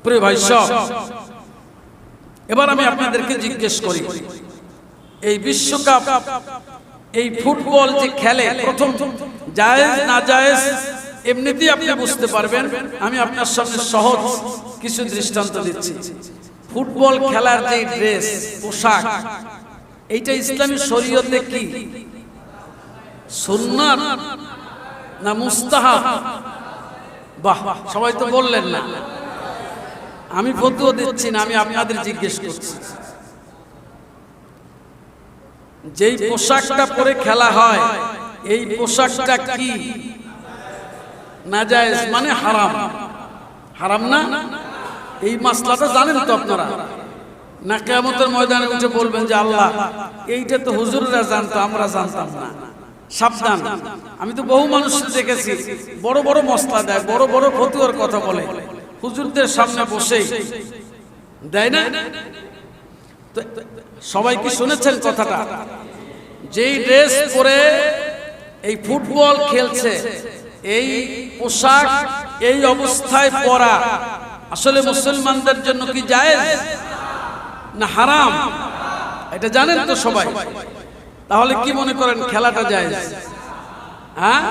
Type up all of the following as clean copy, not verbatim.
প্রিয় ভাই সব, এবার আমি আপনাদেরকে জিজ্ঞেস করি, এই বিশ্বকাপ, এই ফুটবল যে খেলে, প্রথম জায়েজ না জায়েজ এমনিতেই আপনি বুঝতে পারবেন। আমি আপনার সামনে সহজ কিছু দৃষ্টান্ত দিচ্ছি। ফুটবল খেলার যে ড্রেস, পোশাক, এইটা ইসলামী শরীয়তে কি সুন্নাত না মুস্তাহাব? বাহ, সবাই তো বললেন না। আমি ফতোয়া দিচ্ছি না, আমি আপনাদের জিজ্ঞেস করছি। যেই পোশাকটা পরে খেলা হয়, এই পোশাকটা কি নাজায়েজ মানে হারাম? হারাম না? এই মাসলাটা জানেন তো আপনারা? না কিয়ামতের ময়দানে উঠে বলবেন যে আল্লাহ, এইটা তো হুজুররা জানতো, আমরা জানতাম না। সাবধান। আমি তো বহু মানুষ দেখেছি বড় বড় মসলা দেয়, বড় বড় ফতোয়ার কথা বলে, হুজুরদের সামনে বসে দেয় না। তো সবাই কি শুনেছেন কথাটা? যেই ড্রেস পরে এই ফুটবল খেলছে, এই পোশাক এই অবস্থায় পরা আসলে মুসলমানদের জন্য কি জায়েজ না হারাম? এটা জানেন তো সবাই। তাহলে কি মনে করেন খেলাটা জায়েজ? হ্যাঁ,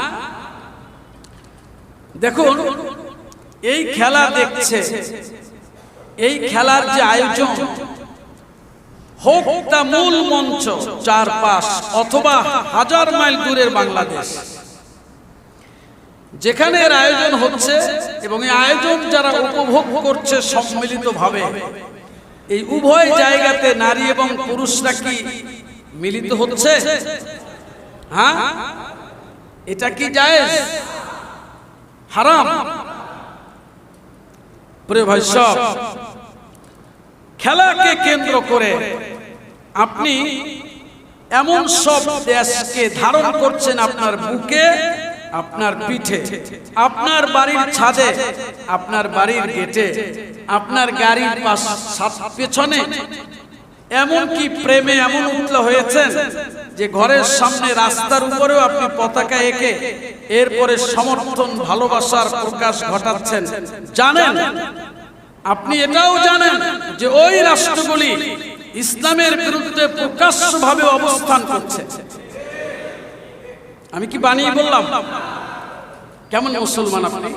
দেখুন, এই খেলা দেখছে, এই খেলার যে আয়োজন, হোক তা মূল মঞ্চ ৪-৫ অথবা ১০০০ মাইল দূরের বাংলাদেশ, যেখানে এর আয়োজন হচ্ছে এবং এই আয়োজন যারা উপভোগ করছে সম্মিলিতভাবে, এই উভয় জায়গাতে নারী এবং পুরুষরা কি মিলিত হচ্ছে? হ্যাঁ, এটা কি জায়েজ হারাম? প্রিয় ভাই সব, খেলাকে কেন্দ্র করে আপনি এমন সব দেশকে ধারণ করছেন আপনার বুকে, আপনার পিঠে, আপনার বাড়ির ছাদে, আপনার বাড়ির গেটে, আপনার গাড়ির পেছনে, এমনকি প্রেমে এমন উত্তল হয়েছেন যে ঘরের সামনে রাস্তার উপরেও আপনি পতাকা এঁকে এরপরে সমর্থন ভালোবাসার প্রকাশ ঘটাচ্ছেন। জানেন, আপনি এটাও জানেন যে ওই রাষ্ট্রগুলি ইসলামের বিরুদ্ধে প্রকাশ্যভাবে অবস্থান করছে। আমি কি বানিয়ে বললাম? কেমন মুসলমান আপনি?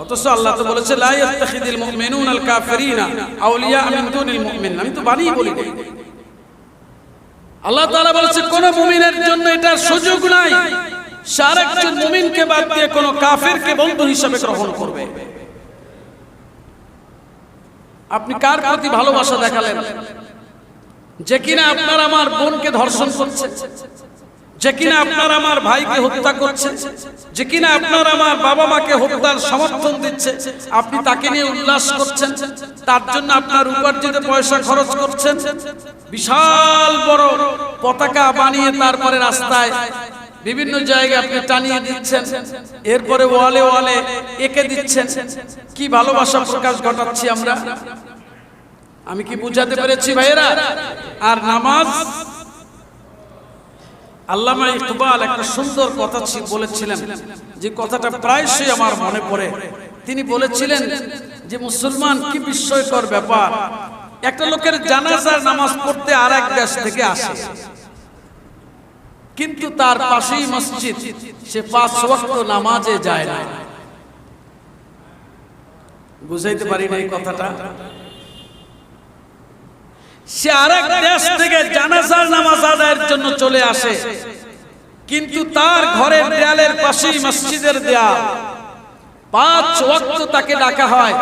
অথচ আল্লাহ তো বলেছে লা ইয়াত্তাখিযুল মুমিনুনাল কাফিরিনা আউলিয়া মিন দুনিল মুমিন। আমি তো বানিয়ে বলি না। আল্লাহ তাআলা বলেছে কোন মুমিনের জন্য এটা সুযোগ নাই সে আরেকজন মুমিনকে বাদ দিয়ে কোন কাফিরকে বন্ধু হিসেবে গ্রহণ করবে। আপনি কার প্রতি ভালোবাসা দেখালেন যে কিনা আপনার আমার বোনকে ধর্ষণ করছে, যে কিনা আপনার আমার ভাইকে হত্যা করছে, যে কিনা আপনার আমার বাবা মাকে হত্যার সমর্থন দিচ্ছে, আপনি তাকে নিয়ে উল্লাস করছেন, তার জন্য আপনার উপার্জিত পয়সা খরচ করছেন, বিশাল বড় পতাকা বানিয়ে তারপরে রাস্তায় বিভিন্ন জায়গায় আপনি টানিয়ে দিচ্ছেন, এরপরে ওয়ালে ওয়ালে এঁকে দিচ্ছেন। কি ভালোবাসা প্রকাশ ঘটাচ্ছি আমরা? আমি কি বুঝাতে পেরেছি ভাইয়েরা? আর নামাজ, আল্লামা ইকবাল একটা সুন্দর কথা বলেছিলেন, যে কথাটা প্রায়শই আমার মনে পড়ে। তিনি বলেছিলেন যে মুসলমান কি বিস্ময়কর ব্যাপার, একটা লোকের জানাজার নামাজ পড়তে আর এক দেশ থেকে আসে, কিন্তু তার পাশেই মসজিদ, সে ৫ ওয়াক্ত নামাজে যায় না। বুঝাইতে পারি না এই কথাটা? সে আরেক দেশ থেকে জানাজার নামাজ আদায়ের জন্য চলে আসে, কিন্তু তার ঘরের দেয়ালের পাশেই মসজিদের দেয়াল, ৫ ওয়াক্ত তাকে ডাকা হয়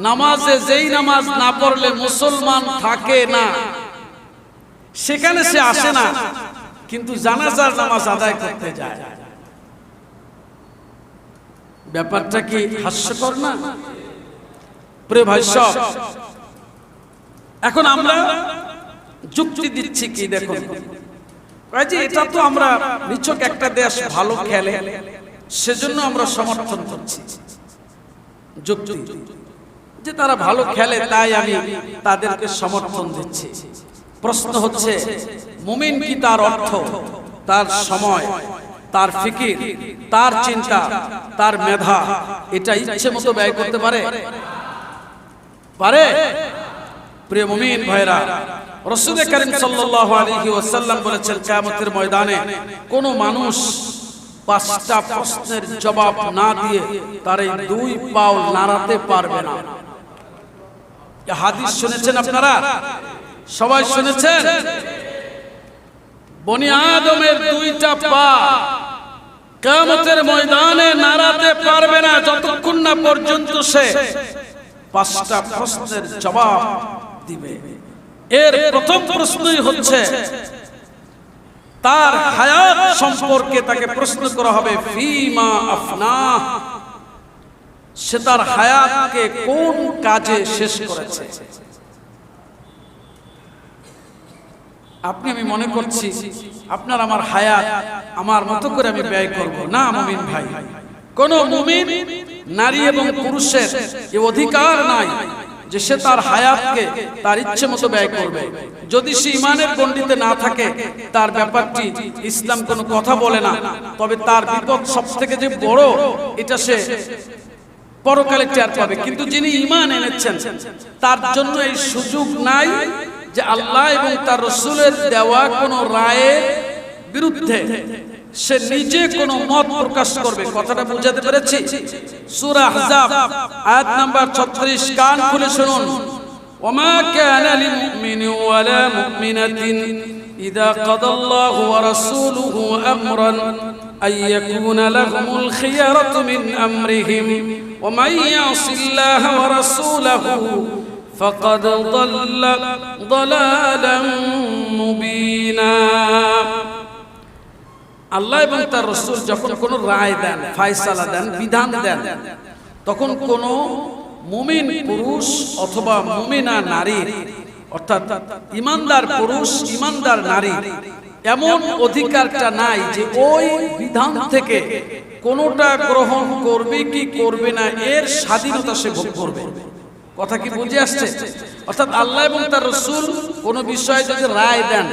নামাজে। যেই নামাজ না পড়লে মুসলমান থাকে না, সেখানে সে আসে না, কিন্তু জানাজার নামাজ আদায় করতে যায়। ব্যাপারটা কি হাস্যকর না? প্রিয় ভাই সব, এখন আমরা যুক্তি দিচ্ছি কি দেখুন, যে এটা তো আমরা নিছক একটা দেশ ভালো খেলে সেজন্য আমরা সমর্থন করছি। যুক্তি যে তারা ভালো খেলে তাই আমি তাদেরকে সমর্থন দিচ্ছি। প্রশ্ন হচ্ছে মুমিন কি তার অর্থ, তার সময়, তার ফিকির, তার চিন্তা, তার মেধা এটা ইচ্ছে মতো ব্যয় করতে পারে? প্রিয় মুমিন ভাইরা, রাসূল করিম সাল্লাল্লাহু আলাইহি ওয়াসাল্লাম বলেছেন, কিয়ামতের ময়দানে কোন মানুষ 5টা প্রশ্নের জবাব না দিয়ে তার এই 2 পাও নাড়াতে পারবে না। এই হাদিস শুনেছেন আপনারা? সবাই শুনেছেন? বনি আদমের 2টা পা কিয়ামতের ময়দানে নাড়াতে পারবে না যতক্ষণ না পর্যন্ত সে 5টা প্রশ্নের জবাব দিবে। এর প্রথম প্রশ্নই হচ্ছে তার হায়াত সম্পর্কে তাকে প্রশ্ন করা হবে, ফিমা আফনাহ, সে তার হায়াতকে কোন কাজে শেষ করেছে। আপনি আমি মনে করছি আপনার আমার হায়াত আমার মতো করে আমি ব্যয় করব না। মুমিন ভাই, কোন মুমিন নারী এবং পুরুষের এই অধিকার নাই যে সে তার হায়াতকে তার ইচ্ছে মতো ব্যয় করবে। যদি সে ঈমানের গণ্ডিতে না থাকে তার ব্যাপারটি ইসলাম কোনো কথা বলে না, তবে তার বিপদ সবথেকে যে বড় এটা সে পরকালে টের পাবে। কিন্তু যিনি ঈমান এনেছেন তার জন্য এই সুযোগ নাই যে আল্লাহ এবং তার রাসূলের দেওয়া কোন রায়ের বিরুদ্ধে সে নিজে কোন মত প্রকাশ করবে। কথাটা বুঝাতে পেরেছি? সূরা আহজাব আয়াত নাম্বার 36, কান খুলে শুনুন। ওমা কানা লিমুমিনিন ওয়ালা মুমিনাতিন ইযা কাদাল্লাহু ওয়া রাসূলুহু আমরান আন ইয়াকুনা লাহুমুল খিয়ারাতু মিন আমরিহিম ওয়া মান ইয়াসিল্লাহা ওয়া রাসূলুহু ফাকাদ দাল্লা দালালান মুবিনা। আল্লাহ এবং তার রাসূল যখন কোন রায় দেন, ফয়সালা দেন, বিধান দেন, তখন কোন মুমিন পুরুষ অথবা মুমিনা নারী, অর্থাৎ ঈমানদার পুরুষ ঈমানদার নারী এমন অধিকারটা নাই যে ওই বিধান থেকে কোনটা গ্রহণ করবে কি করবে না এর স্বাধীনতা সে ভোগ করবে। কথা কি বুঝে আসছে? অর্থাৎ আল্লাহ এবং তার রাসূল কোন বিষয়ে যদি রায় দেন,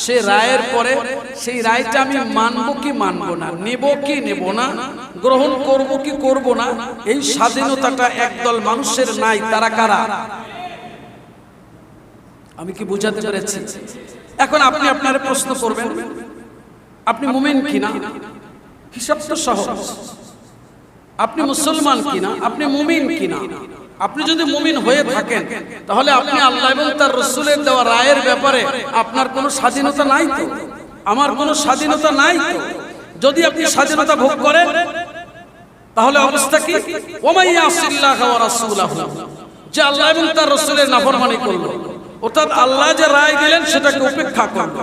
সে রায়ের পরে সেই রায়টা আমি মানব কি মানব না, নেব কি নেব না, গ্রহণ করব কি করব না, এই স্বাধীনতাটা একদল মানুষের নাই। তারা কারা? আমি কি বুঝাতে পেরেছি? এখন আপনি আপনার প্রশ্ন করবেন, আপনি মুমিন কিনা? হিসাব তো সহজ। আপনি মুসলমান কিনা? আপনি মুমিন কিনা? আপনি যদি মুমিন হয়ে থাকেন তাহলে আপনি আল্লাহ এবং তার রাসূলের দেওয়া রায়ের ব্যাপারে আপনার কোনো স্বাধীনতা নাই তো? আমার কোনো স্বাধীনতা নাই তো? যদি আপনি স্বাধীনতা ভোগ করেন তাহলে অবস্থা কি? ওমা ইয়াসিল্লাহা ওয়া রাসূলুহু, যে আল্লাহ এবং তার রাসূলের নাফরমানি করলো, অর্থাৎ আল্লাহ যে রায় দিলেন সেটাকে উপেক্ষা করলো,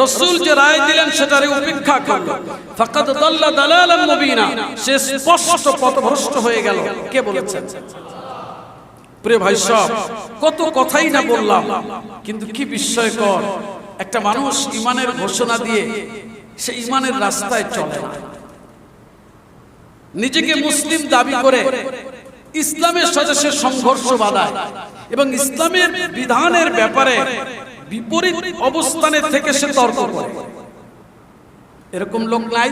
রাসূল যে রায় দিলেন সেটারে উপেক্ষা করলো, ফাকাদ দাল্লা দালালান মুবিনা, সে স্পষ্ট পথভ্রষ্ট হয়ে গেল। কে বলেছেন? প্রিয় ভাই সব, কত কথাই না বললাম, কিন্তু কি বিস্ময়কর, একটা মানুষ ঈমানের ঘোষণা দিয়ে সে ঈমানের রাস্তায় চলে না, নিজেকে মুসলিম দাবি করে ইসলামের সাথে সে সংঘর্ষ বাঁধায় এবং ইসলামের বিধানের ব্যাপারে বিপরীত অবস্থানে থেকে সে তর্ক করে। এরকম লোক নাই?